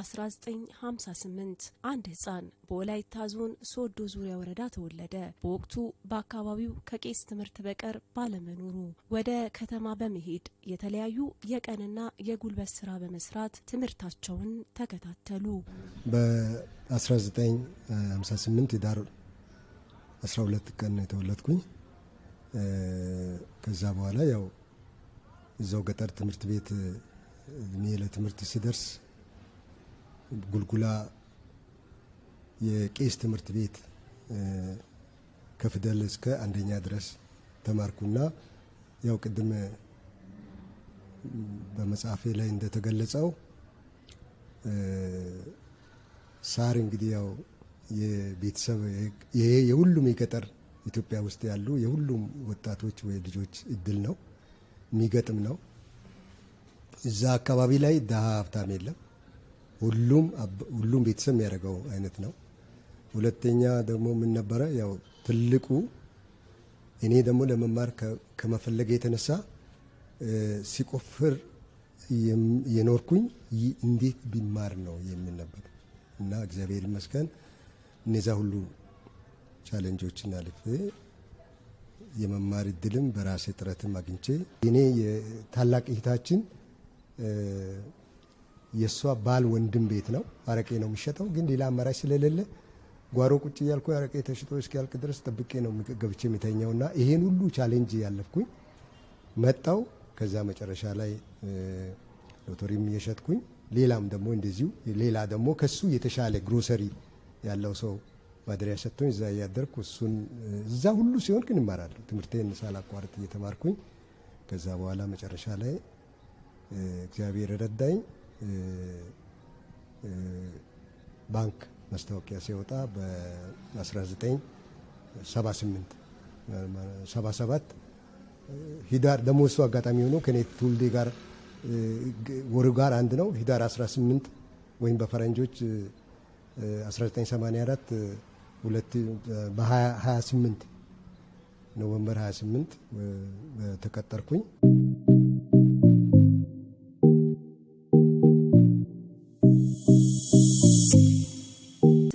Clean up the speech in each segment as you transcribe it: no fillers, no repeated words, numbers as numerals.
1958 አንድ ህፃን በወላይታ ዞን ሶዶ ዙሪያ ወረዳ ተወለደ። በወቅቱ በአካባቢው ከቄስ ትምህርት በቀር ባለመኖሩ ወደ ከተማ በመሄድ የተለያዩ የቀንና የጉልበት ስራ በመስራት ትምህርታቸውን ተከታተሉ። በ1958 ዳር 12 ቀን የተወለድኩኝ። ከዛ በኋላ ያው እዛው ገጠር ትምህርት ቤት እኔ ለትምህርት ሲደርስ ጉልጉላ የቄስ ትምህርት ቤት ከፊደል እስከ አንደኛ ድረስ ተማርኩና ያው ቅድም በመጽሐፌ ላይ እንደተገለጸው ሳር እንግዲህ ያው የቤተሰብ የሁሉም የገጠር ኢትዮጵያ ውስጥ ያሉ የሁሉም ወጣቶች ወይ ልጆች እድል ነው፣ የሚገጥም ነው። እዛ አካባቢ ላይ ደሃ ሀብታም የለም። ሁሉም ቤተሰብ የሚያደርገው አይነት ነው። ሁለተኛ ደግሞ ምን ነበረ ያው ትልቁ እኔ ደግሞ ለመማር ከመፈለገ የተነሳ ሲቆፍር የኖርኩኝ እንዴት ቢማር ነው የሚል ነበር እና እግዚአብሔር ይመስገን እነዛ ሁሉ ቻሌንጆችን አልፌ የመማር እድልም በራሴ ጥረትም አግኝቼ እኔ የታላቅ እህታችን የሷ ባል ወንድም ቤት ነው። አረቄ ነው የሚሸጠው፣ ግን ሌላ አማራጭ ስለሌለ ጓሮ ቁጭ እያልኩ አረቄ ተሽጦ እስኪያልቅ ድረስ ጠብቄ ነው ገብቼ የሚተኛውና ይሄን ሁሉ ቻሌንጅ ያለፍኩኝ መጣው። ከዛ መጨረሻ ላይ ሎተሪም እየሸጥኩኝ ሌላም ደግሞ እንደዚሁ ሌላ ደግሞ ከሱ የተሻለ ግሮሰሪ ያለው ሰው ማደሪያ ሰጥቶኝ እዛ እያደርኩ እሱን እዛ ሁሉ ሲሆን ግን እማራለሁ። ትምህርቴን ሳላቋርጥ እየተማርኩኝ ከዛ በኋላ መጨረሻ ላይ እግዚአብሔር ረዳኝ። ባንክ ማስታወቂያ ሲወጣ በ1977 ሂዳር ደግሞ እሱ አጋጣሚ ሆኖ ከኔ ትውልዴ ጋር ወሩ ጋር አንድ ነው። ሂዳር 18 ወይም በፈረንጆች 1984 በ28 ኖቨምበር 28 ተቀጠርኩኝ።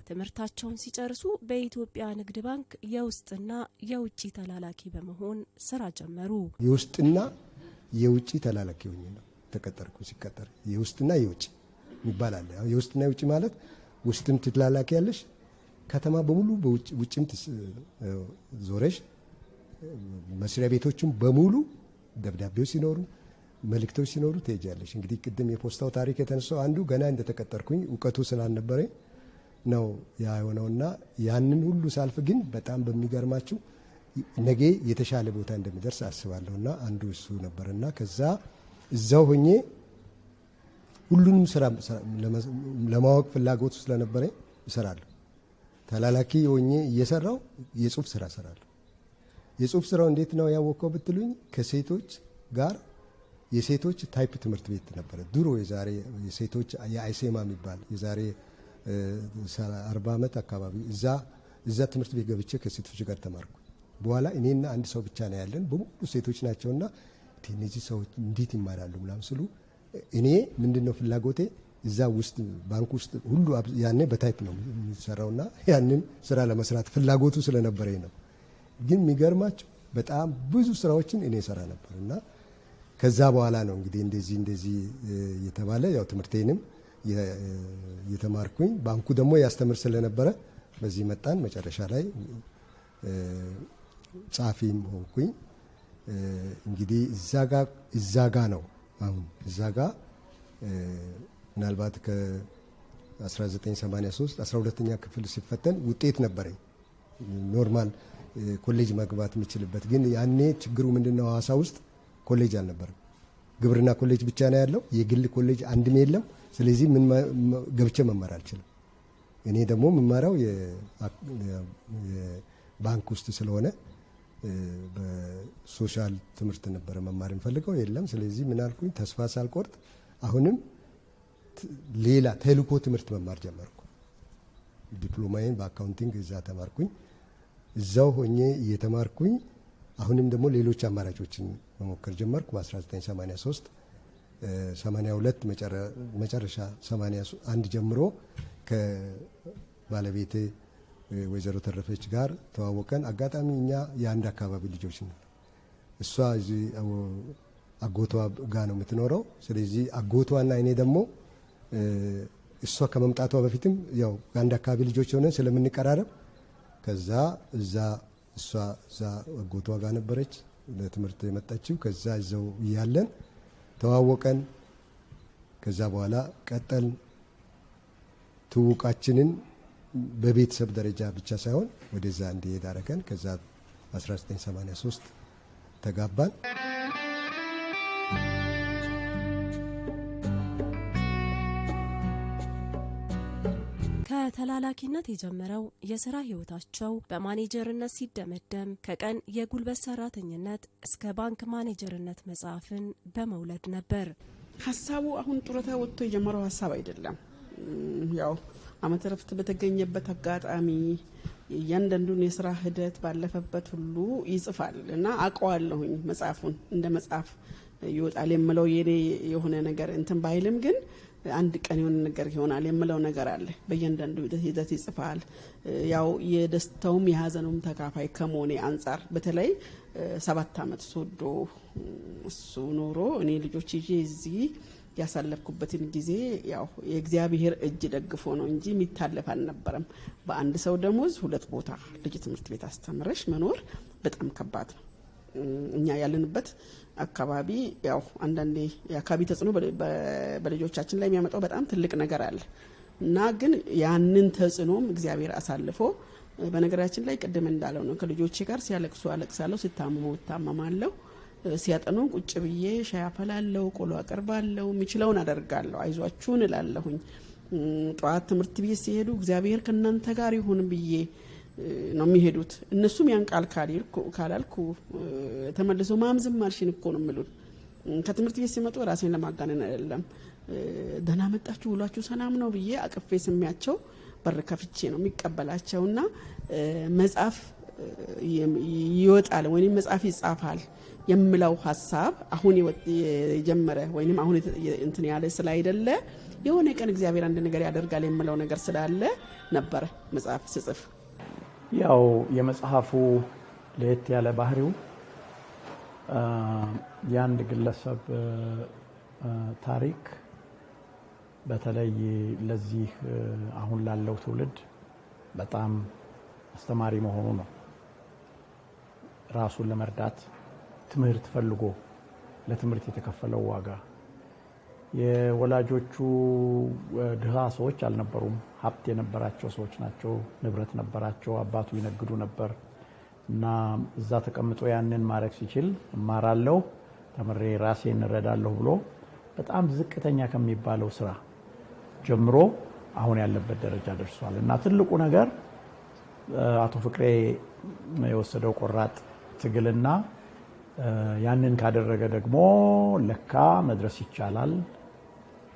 ትምህርታቸውን ሲጨርሱ በኢትዮጵያ ንግድ ባንክ የውስጥና የውጭ ተላላኪ በመሆን ስራ ጀመሩ። የውስጥና የውጭ ተላላኪ ሆኜ ነው ተቀጠርኩ። ሲቀጠር የውስጥና የውጭ የሚባል አለ። የውስጥና የውጭ ማለት ውስጥም ትላላኪ ያለሽ ከተማ በሙሉ ውጭም ዞረሽ መስሪያ ቤቶችም በሙሉ ደብዳቤዎች ሲኖሩ መልእክቶች ሲኖሩ ትሄጃለሽ። እንግዲህ ቅድም የፖስታው ታሪክ የተነሳው አንዱ ገና እንደተቀጠርኩኝ እውቀቱ ስላልነበረኝ ነው ያ የሆነውና ያንን ሁሉ ሳልፍ ግን በጣም በሚገርማችሁ ነገ የተሻለ ቦታ እንደሚደርስ አስባለሁና አንዱ እሱ ነበርና ከዛ እዛው ሆኜ ሁሉንም ስራ ለማወቅ ፍላጎት ስለነበረኝ እሰራለሁ። ተላላኪ ሆኜ እየሰራው የጽሁፍ ስራ እሰራለሁ። የጽሁፍ ስራው እንዴት ነው ያወቀው ብትሉኝ ከሴቶች ጋር የሴቶች ታይፕ ትምህርት ቤት ነበረ ድሮ የዛሬ የሴቶች የአይሴማ የሚባል የዛሬ 40 ዓመት አካባቢ እዛ ትምህርት ቤት ገብቼ ከሴቶች ጋር ተማርኩ። በኋላ እኔና አንድ ሰው ብቻ ነው ያለን፣ በሙሉ ሴቶች ናቸውና እነዚህ ሰዎች እንዴት ይማራሉ ምናምን ስሉ እኔ ምንድነው ፍላጎቴ እዛ ውስጥ ባንክ ውስጥ ሁሉ ያኔ በታይፕ ነው የሚሰራውና ያንን ስራ ለመስራት ፍላጎቱ ስለነበረኝ ነው። ግን የሚገርማቸው በጣም ብዙ ስራዎችን እኔ ሰራ ነበርና ከዛ በኋላ ነው እንግዲህ እንደዚህ የተባለ ያው ትምህርቴንም የተማርኩኝ ባንኩ ደግሞ ያስተምር ስለነበረ በዚህ መጣን። መጨረሻ ላይ ጻፊም ሆንኩኝ። እንግዲህ እዛ ጋ ነው አሁን እዛ ጋ ምናልባት ከ1983 12ኛ ክፍል ሲፈተን ውጤት ነበረኝ ኖርማል ኮሌጅ መግባት የምችልበት። ግን ያኔ ችግሩ ምንድነው ሐዋሳ ውስጥ ኮሌጅ አልነበረም። ግብርና ኮሌጅ ብቻ ነው ያለው፣ የግል ኮሌጅ አንድም የለም። ስለዚህ ምን ገብቼ መማር አልችልም። እኔ ደግሞ የምማረው የባንክ ውስጥ ስለሆነ በሶሻል ትምህርት ነበረ መማር የምፈልገው፣ የለም። ስለዚህ ምን አልኩኝ ተስፋ ሳልቆርጥ አሁንም ሌላ ተልእኮ ትምህርት መማር ጀመርኩ። ዲፕሎማዬን በአካውንቲንግ እዛ ተማርኩኝ። እዛው ሆኜ እየተማርኩኝ አሁንም ደግሞ ሌሎች አማራጮችን መሞከር ጀመርኩ። በ1983 82 መጨረሻ 81 ጀምሮ ከባለቤቴ ወይዘሮ ተረፈች ጋር ተዋወቀን። አጋጣሚ እኛ የአንድ አካባቢ ልጆች ነን። እሷ እዚህ አጎቷ ጋር ነው የምትኖረው። ስለዚህ አጎቷና እኔ ደግሞ እሷ ከመምጣቷ በፊትም ያው የአንድ አካባቢ ልጆች ሆነን ስለምንቀራረብ ከዛ እዛ እሷ እዛ አጎቷ ጋር ነበረች ለትምህርት የመጣችው። ከዛ እዛው እያለን ተዋወቀን። ከዛ በኋላ ቀጠል ትውቃችንን በቤተሰብ ደረጃ ብቻ ሳይሆን ወደዛ እንዲሄድ አደረገን። ከዛ 1983 ተጋባን። ከተላላኪነት የጀመረው የስራ ህይወታቸው በማኔጀርነት ሲደመደም ከቀን የጉልበት ሰራተኝነት እስከ ባንክ ማኔጀርነት መጽሐፍን በመውለድ ነበር። ሀሳቡ አሁን ጡረታ ወጥቶ የጀመረው ሀሳብ አይደለም። ያው ዓመተ ዕረፍት በተገኘበት አጋጣሚ እያንዳንዱን የስራ ሂደት ባለፈበት ሁሉ ይጽፋል እና አውቀዋለሁኝ። መጽሐፉን እንደ መጽሐፍ ይወጣል የምለው የኔ የሆነ ነገር እንትን ባይልም ግን አንድ ቀን የሆነ ነገር ይሆናል የምለው ነገር አለ። በእያንዳንዱ ሂደት ይጽፋል። ያው የደስታውም የሀዘኑም ተካፋይ ከመሆኔ አንጻር በተለይ 7 ዓመት ሶዶ እሱ ኖሮ እኔ ልጆች ይዤ እዚህ ያሳለፍኩበትን ጊዜ ያው የእግዚአብሔር እጅ ደግፎ ነው እንጂ የሚታለፍ አልነበረም። በአንድ ሰው ደሞዝ 2 ቦታ ልጅ ትምህርት ቤት አስተምረሽ መኖር በጣም ከባድ ነው። እኛ ያለንበት አካባቢ ያው አንዳንዴ የአካባቢ ተጽዕኖ በልጆቻችን ላይ የሚያመጣው በጣም ትልቅ ነገር አለ እና ግን ያንን ተጽዕኖም እግዚአብሔር አሳልፎ በነገራችን ላይ ቅድም እንዳለው ነው። ከልጆቼ ጋር ሲያለቅሱ አለቅሳለሁ፣ ሲታመሙ እታመማለሁ፣ ሲያጠኑ ቁጭ ብዬ ሻይ አፈላለሁ፣ ቆሎ አቀርባለሁ፣ የሚችለውን አደርጋለሁ፣ አይዟችሁን እላለሁኝ። ጠዋት ትምህርት ቤት ሲሄዱ እግዚአብሔር ከእናንተ ጋር ይሁን ብዬ ነው የሚሄዱት። እነሱም ያን ቃል ካላልኩ ተመልሶ ማምዝም ማልሽን እኮ ነው የሚሉት። ከትምህርት ቤት ሲመጡ ራሴን ለማጋነን አይደለም፣ ደህና መጣችሁ ውሏችሁ ሰላም ነው ብዬ አቅፌ ስሚያቸው በር ከፍቼ ነው የሚቀበላቸውና መጽሐፍ ይወጣል ወይም መጽሐፍ ይጻፋል የምለው ሀሳብ አሁን የጀመረ ወይም አሁን እንትን ያለ ስላይደለ የሆነ ቀን እግዚአብሔር አንድ ነገር ያደርጋል የምለው ነገር ስላለ ነበር መጽሐፍ ስጽፍ። ያው የመጽሐፉ ለየት ያለ ባህሪው የአንድ ግለሰብ ታሪክ በተለይ ለዚህ አሁን ላለው ትውልድ በጣም አስተማሪ መሆኑ ነው። ራሱን ለመርዳት ትምህርት ፈልጎ ለትምህርት የተከፈለው ዋጋ የወላጆቹ ድሃ ሰዎች አልነበሩም። ሀብት የነበራቸው ሰዎች ናቸው። ንብረት ነበራቸው። አባቱ ይነግዱ ነበር እና እዛ ተቀምጦ ያንን ማድረግ ሲችል እማራለሁ፣ ተምሬ ራሴን እረዳለሁ ብሎ በጣም ዝቅተኛ ከሚባለው ስራ ጀምሮ አሁን ያለበት ደረጃ ደርሷል እና ትልቁ ነገር አቶ ፍቅሬ የወሰደው ቆራጥ ትግልና ያንን ካደረገ ደግሞ ለካ መድረስ ይቻላል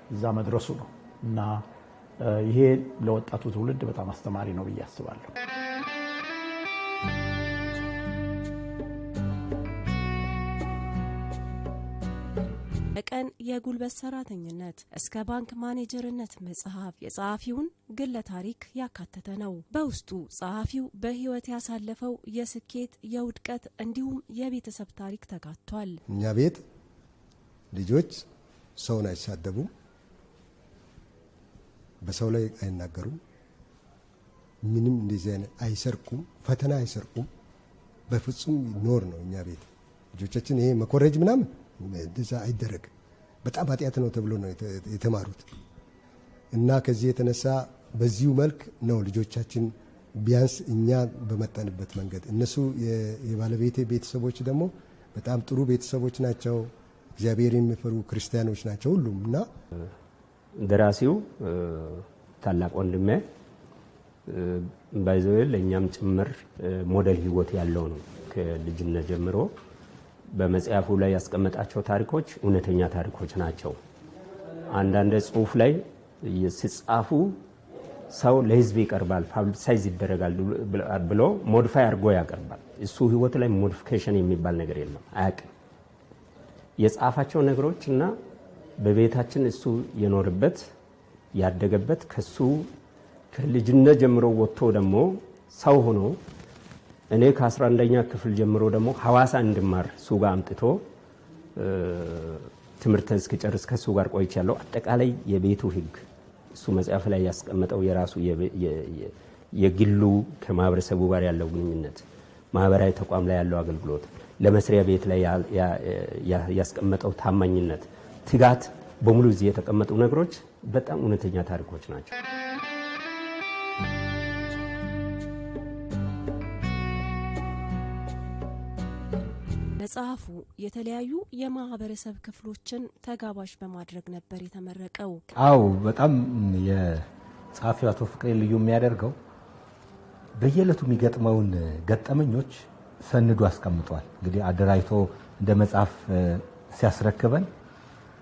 እዛ መድረሱ ነው እና ይሄ ለወጣቱ ትውልድ በጣም አስተማሪ ነው ብዬ አስባለሁ። ከቀን የጉልበት ሰራተኝነት እስከ ባንክ ማኔጀርነት መጽሐፍ የጸሐፊውን ግለ ታሪክ ያካተተ ነው። በውስጡ ጸሐፊው በህይወት ያሳለፈው የስኬት፣ የውድቀት እንዲሁም የቤተሰብ ታሪክ ተካቷል። እኛ ቤት ልጆች ሰውን አይሳደቡም፣ በሰው ላይ አይናገሩም፣ ምንም እንደዚህ አይነት አይሰርቁም፣ ፈተና አይሰርቁም። በፍጹም ኖር ነው እኛ ቤት ልጆቻችን። ይሄ መኮረጅ ምናምን እንደዛ አይደረግም። በጣም ኃጢአት ነው ተብሎ ነው የተማሩት እና ከዚህ የተነሳ በዚሁ መልክ ነው ልጆቻችን ቢያንስ እኛ በመጣንበት መንገድ። እነሱ የባለቤቴ ቤተሰቦች ደግሞ በጣም ጥሩ ቤተሰቦች ናቸው። እግዚአብሔር የሚፈሩ ክርስቲያኖች ናቸው ሁሉም እና ደራሲው ታላቅ ወንድሜ ባይዘው ለኛም ጭምር ሞዴል ህይወት ያለው ነው። ከልጅነት ጀምሮ በመጽሐፉ ላይ ያስቀመጣቸው ታሪኮች እውነተኛ ታሪኮች ናቸው። አንዳንድ ጽሁፍ ላይ ሲጻፉ ሰው ለህዝብ ይቀርባል፣ ፐብሊሳይዝ ይደረጋል ብሎ ሞዲፋይ አድርጎ ያቀርባል። እሱ ህይወት ላይ ሞዲፊኬሽን የሚባል ነገር የለም፣ አያውቅም። የጻፋቸው ነገሮች እና በቤታችን እሱ የኖርበት ያደገበት ከሱ ከልጅነት ጀምሮ ወጥቶ ደግሞ ሰው ሆኖ እኔ ከ11ኛ ክፍል ጀምሮ ደግሞ ሐዋሳ እንድማር እሱ ጋር አምጥቶ ትምህርትን እስክጨርስ ከሱ ጋር ቆይቻለሁ። አጠቃላይ የቤቱ ህግ እሱ መጽሐፍ ላይ ያስቀመጠው የራሱ የግሉ ከማህበረሰቡ ጋር ያለው ግንኙነት፣ ማህበራዊ ተቋም ላይ ያለው አገልግሎት፣ ለመስሪያ ቤት ላይ ያስቀመጠው ታማኝነት፣ ትጋት በሙሉ እዚህ የተቀመጡ ነገሮች በጣም እውነተኛ ታሪኮች ናቸው። መጽሐፉ የተለያዩ የማህበረሰብ ክፍሎችን ተጋባዥ በማድረግ ነበር የተመረቀው። አው በጣም የጸሐፊው አቶ ፍቅሬ ልዩ የሚያደርገው በየዕለቱ የሚገጥመውን ገጠመኞች ሰንዱ አስቀምጧል። እንግዲህ አደራጅቶ እንደ መጽሐፍ ሲያስረክበን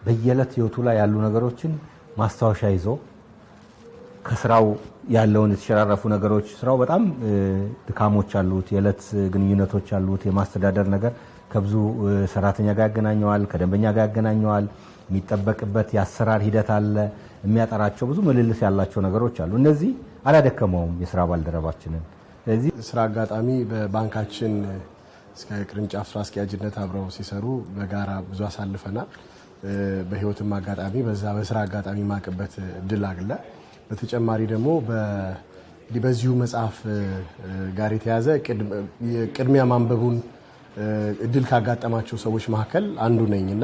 በየዕለት ህይወቱ ላይ ያሉ ነገሮችን ማስታወሻ ይዞ ከስራው ያለውን የተሸራረፉ ነገሮች ስራው በጣም ድካሞች አሉት፣ የዕለት ግንኙነቶች አሉት፣ የማስተዳደር ነገር ከብዙ ሰራተኛ ጋር ያገናኘዋል፣ ከደንበኛ ጋር ያገናኘዋል፣ የሚጠበቅበት የአሰራር ሂደት አለ፣ የሚያጠራቸው ብዙ ምልልስ ያላቸው ነገሮች አሉ። እነዚህ አላደከመውም የስራ ባልደረባችንን። ስለዚህ ስራ አጋጣሚ በባንካችን እስከ ቅርንጫፍ ስራ አስኪያጅነት አብረው ሲሰሩ በጋራ ብዙ አሳልፈናል። በህይወትም አጋጣሚ በስራ አጋጣሚ ማቅበት እድል አለ። በተጨማሪ ደግሞ በዚሁ መጽሐፍ ጋር የተያዘ ቅድሚያ ማንበቡን እድል ካጋጠማቸው ሰዎች መካከል አንዱ ነኝና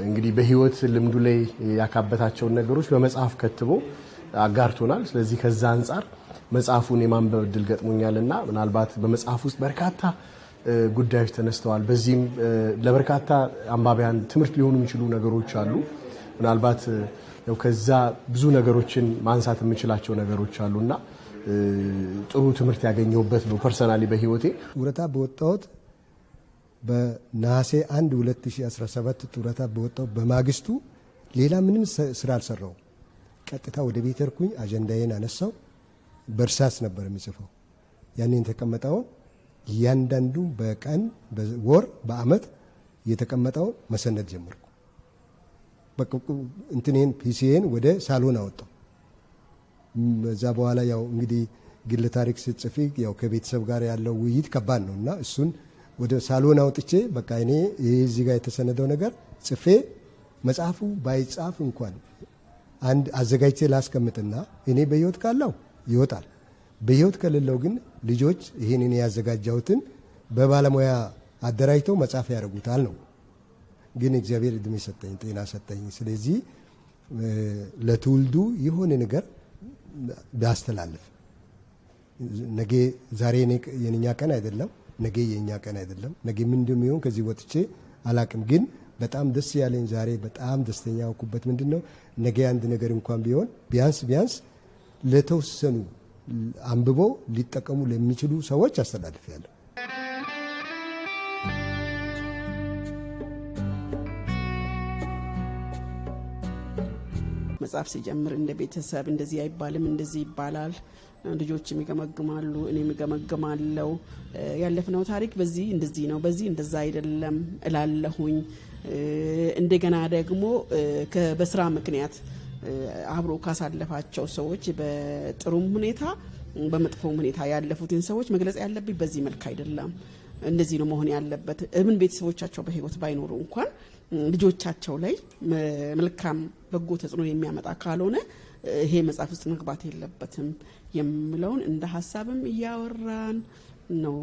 እንግዲህ በህይወት ልምዱ ላይ ያካበታቸውን ነገሮች በመጽሐፍ ከትቦ አጋርቶናል። ስለዚህ ከዛ አንጻር መጽሐፉን የማንበብ እድል ገጥሞኛልና ምናልባት በመጽሐፍ ውስጥ በርካታ ጉዳዮች ተነስተዋል። በዚህም ለበርካታ አንባቢያን ትምህርት ሊሆኑ የሚችሉ ነገሮች አሉ። ምናልባት ከዛ ብዙ ነገሮችን ማንሳት የምችላቸው ነገሮች አሉና ጥሩ ትምህርት ያገኘሁበት ነው። ፐርሰናሊ በህይወቴ ጡረታ በወጣሁት በነሐሴ 1 2017 ጡረታ በወጣሁ በማግስቱ ሌላ ምንም ስራ አልሰራው። ቀጥታ ወደ ቤት ሄድኩኝ። አጀንዳዬን አነሳው። በእርሳስ ነበር የሚጽፈው። ያንን የተቀመጠውን እያንዳንዱ በቀን በወር በአመት የተቀመጠውን መሰነድ ጀመርኩ። እንትኔን ፒሲኤን ወደ ሳሎን አወጣው። በዛ በኋላ ያው እንግዲህ ግል ታሪክ ስትጽፊ ያው ከቤተሰብ ጋር ያለው ውይይት ከባድ ነው እና እሱን ወደ ሳሎን አውጥቼ በቃ እኔ እዚህ ጋር የተሰነደው ነገር ጽፌ መጽሐፉ ባይጻፍ እንኳን አንድ አዘጋጅቼ ላስቀምጥና እኔ በህይወት ካለው ይወጣል፣ በህይወት ከሌለው ግን ልጆች ይሄን እኔ ያዘጋጀሁትን በባለሙያ አደራጅተው መጽሐፍ ያደርጉታል ነው። ግን እግዚአብሔር እድሜ ሰጠኝ፣ ጤና ሰጠኝ። ስለዚህ ለትውልዱ የሆነ ነገር ቢያስተላልፍ ነገ ዛሬ የኛ ቀን አይደለም፣ ነገ የኛ ቀን አይደለም። ነገ ምን እንደሚሆን ከዚህ ወጥቼ አላቅም። ግን በጣም ደስ ያለኝ ዛሬ በጣም ደስተኛ ያውኩበት ምንድነው ነገ አንድ ነገር እንኳን ቢሆን ቢያንስ ለተወሰኑ አንብቦ ሊጠቀሙ ለሚችሉ ሰዎች አስተላልፌያለሁ። መጽሐፍ ሲጀምር እንደ ቤተሰብ እንደዚህ አይባልም፣ እንደዚህ ይባላል። ልጆችም ይገመግማሉ፣ እኔም እገመግማለሁ። ያለፍነው ታሪክ በዚህ እንደዚህ ነው፣ በዚህ እንደዛ አይደለም እላለሁኝ። እንደገና ደግሞ በስራ ምክንያት አብሮ ካሳለፋቸው ሰዎች በጥሩም ሁኔታ በመጥፎም ሁኔታ ያለፉትን ሰዎች መግለጽ ያለብኝ በዚህ መልክ አይደለም፣ እንደዚህ ነው መሆን ያለበት። እምን ቤተሰቦቻቸው በህይወት ባይኖሩ እንኳን ልጆቻቸው ላይ መልካም በጎ ተጽዕኖ የሚያመጣ ካልሆነ ይሄ መጽሐፍ ውስጥ መግባት የለበትም የሚለውን እንደ ሀሳብም እያወራን ነው።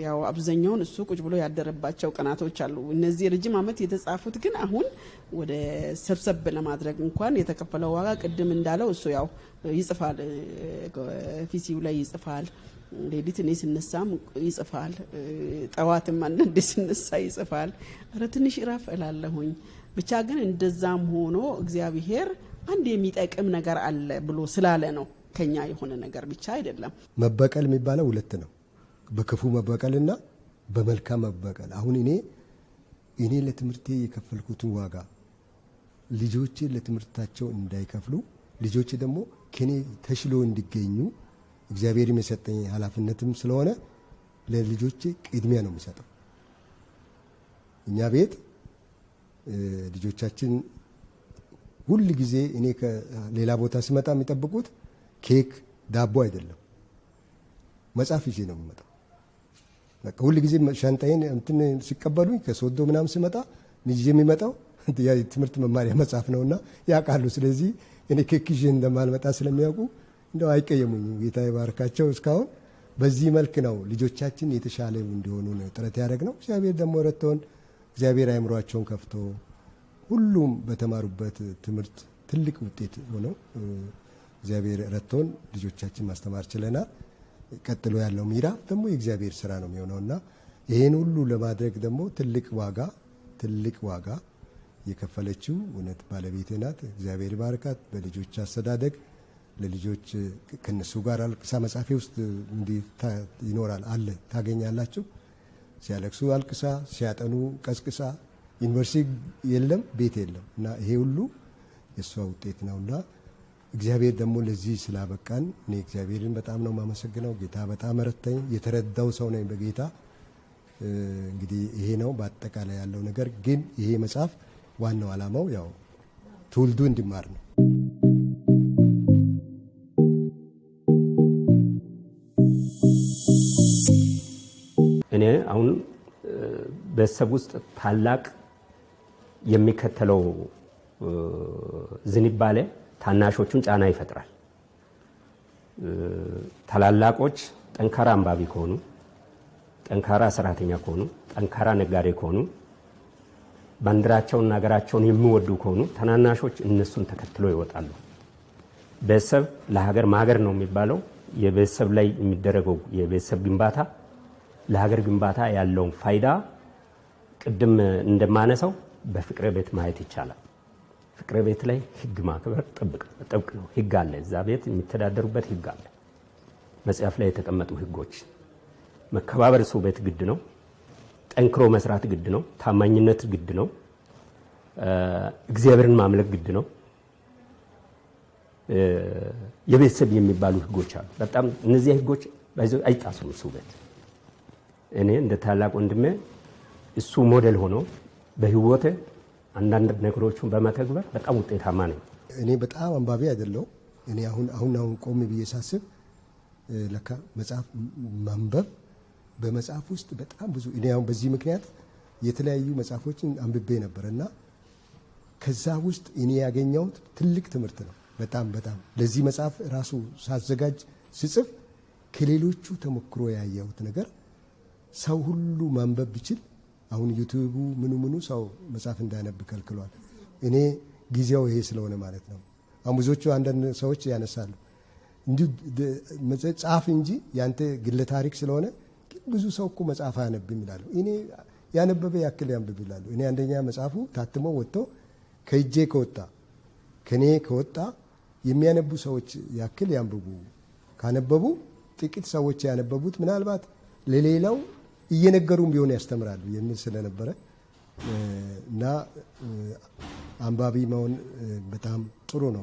ያው አብዛኛውን እሱ ቁጭ ብሎ ያደረባቸው ቀናቶች አሉ። እነዚህ ረጅም ዓመት የተጻፉት ግን አሁን ወደ ሰብሰብ ለማድረግ እንኳን የተከፈለው ዋጋ ቅድም እንዳለው እሱ ያው ይጽፋል፣ ፊሲው ላይ ይጽፋል፣ ሌሊት እኔ ስነሳም ይጽፋል፣ ጠዋትም አንዳንዴ ስነሳ ይጽፋል። ኧረ ትንሽ እረፍ እላለሁኝ። ብቻ ግን እንደዛም ሆኖ እግዚአብሔር አንድ የሚጠቅም ነገር አለ ብሎ ስላለ ነው። ከኛ የሆነ ነገር ብቻ አይደለም። መበቀል የሚባለው ሁለት ነው። በክፉ መበቀልና በመልካም መበቀል። አሁን እኔ ለትምህርቴ የከፈልኩትን ዋጋ ልጆቼ ለትምህርታቸው እንዳይከፍሉ፣ ልጆቼ ደግሞ ከኔ ተሽሎ እንዲገኙ እግዚአብሔር የሰጠኝ ኃላፊነትም ስለሆነ ለልጆቼ ቅድሚያ ነው የሚሰጠው። እኛ ቤት ልጆቻችን ሁል ጊዜ እኔ ከሌላ ቦታ ስመጣ የሚጠብቁት ኬክ ዳቦ አይደለም፣ መጽሐፍ ይዤ ነው የምመጣው። በቃ ሁል ጊዜ ሻንጣዬን እንትን ሲቀበሉኝ ከሶዶ ምናምን ስመጣ ይዤ የሚመጣው ትምህርት መማሪያ መጽሐፍ ነውና ያውቃሉ። ስለዚህ እኔ ኬክ ይዤ እንደማልመጣ ስለሚያውቁ እንደው አይቀየሙኝም። ጌታ ይባርካቸው። እስካሁን በዚህ መልክ ነው ልጆቻችን የተሻለ እንዲሆኑ ነው ጥረት ያደረግነው። እግዚአብሔር ደግሞ ረድቶን እግዚአብሔር አእምሯቸውን ከፍቶ ሁሉም በተማሩበት ትምህርት ትልቅ ውጤት ሆነው እግዚአብሔር ረድቶን ልጆቻችን ማስተማር ችለናል። ቀጥሎ ያለው ምዕራፍ ደግሞ የእግዚአብሔር ስራ ነው የሚሆነውና ይሄን ሁሉ ለማድረግ ደግሞ ትልቅ ዋጋ የከፈለችው እውነት ባለቤቴ ናት። እግዚአብሔር ባርካት። በልጆች አስተዳደግ ለልጆች ከነሱ ጋር አልቅሳ መጽሐፌ ውስጥ እንዲህ ይኖራል አለ ታገኛላችሁ። ሲያለቅሱ አልቅሳ፣ ሲያጠኑ ቀስቅሳ፣ ዩኒቨርሲቲ የለም ቤት የለም እና ይሄ ሁሉ የእሷ ውጤት ነውና እግዚአብሔር ደግሞ ለዚህ ስላበቃን እኔ እግዚአብሔርን በጣም ነው የማመሰግነው። ጌታ በጣም ረድቶኝ የተረዳው ሰው ነኝ በጌታ። እንግዲህ ይሄ ነው በአጠቃላይ ያለው ነገር። ግን ይሄ መጽሐፍ ዋናው ዓላማው ያው ትውልዱ እንዲማር ነው። እኔ አሁን ቤተሰብ ውስጥ ታላቅ የሚከተለው ዝንባሌ ታናሾቹን ጫና ይፈጥራል። ታላላቆች ጠንካራ አንባቢ ከሆኑ፣ ጠንካራ ሰራተኛ ከሆኑ፣ ጠንካራ ነጋዴ ከሆኑ፣ ባንዲራቸውን ሀገራቸውን የሚወዱ ከሆኑ ታናናሾች እነሱን ተከትለው ይወጣሉ። ቤተሰብ ለሀገር ማገር ነው የሚባለው። የቤተሰብ ላይ የሚደረገው የቤተሰብ ግንባታ ለሀገር ግንባታ ያለውን ፋይዳ ቅድም እንደማነሳው በፍቅረ ቤት ማየት ይቻላል። ፍቅረ ቤት ላይ ህግ ማክበር ጥብቅ ነው። ህግ አለ፣ እዛ ቤት የሚተዳደሩበት ህግ አለ። መጽሐፍ ላይ የተቀመጡ ህጎች፣ መከባበር ሰው ቤት ግድ ነው። ጠንክሮ መስራት ግድ ነው። ታማኝነት ግድ ነው። እግዚአብሔርን ማምለክ ግድ ነው። የቤተሰብ የሚባሉ ህጎች አሉ። በጣም እነዚህ ህጎች አይጣሱም ሰው ቤት። እኔ እንደ ታላቅ ወንድሜ እሱ ሞዴል ሆኖ በህይወቴ አንዳንድ ነገሮችን በመተግበር በጣም ውጤታማ ነኝ። እኔ በጣም አንባቢ አይደለሁ። እኔ አሁን ቆም ብዬ ሳስብ ለካ መጽሐፍ ማንበብ በመጽሐፍ ውስጥ በጣም ብዙ እኔ አሁን በዚህ ምክንያት የተለያዩ መጽሐፎችን አንብቤ ነበርና ከዛ ውስጥ እኔ ያገኘሁት ትልቅ ትምህርት ነው። በጣም ለዚህ መጽሐፍ ራሱ ሳዘጋጅ ስጽፍ ከሌሎቹ ተሞክሮ ያየሁት ነገር ሰው ሁሉ ማንበብ ቢችል አሁን ዩቲዩቡ ምኑ ሰው መጽሐፍ እንዳያነብ ከልክሏል። እኔ ጊዜው ይሄ ስለሆነ ማለት ነው። አሁን ብዙዎቹ አንዳንድ ሰዎች ያነሳሉ እንዲሁ ጻፍ እንጂ ያንተ ግለ ታሪክ ስለሆነ ብዙ ሰው እኮ መጽሐፍ አያነብም ይላሉ። እኔ ያነበበ ያክል ያንብብ ይላሉ። እኔ አንደኛ መጽሐፉ ታትሞ ወጥቶ ከእጄ ከኔ ከወጣ የሚያነቡ ሰዎች ያክል ያንብቡ። ካነበቡ ጥቂት ሰዎች ያነበቡት ምናልባት ለሌላው እየነገሩም ቢሆን ያስተምራሉ የሚል ስለነበረ እና አንባቢ መሆን በጣም ጥሩ ነው።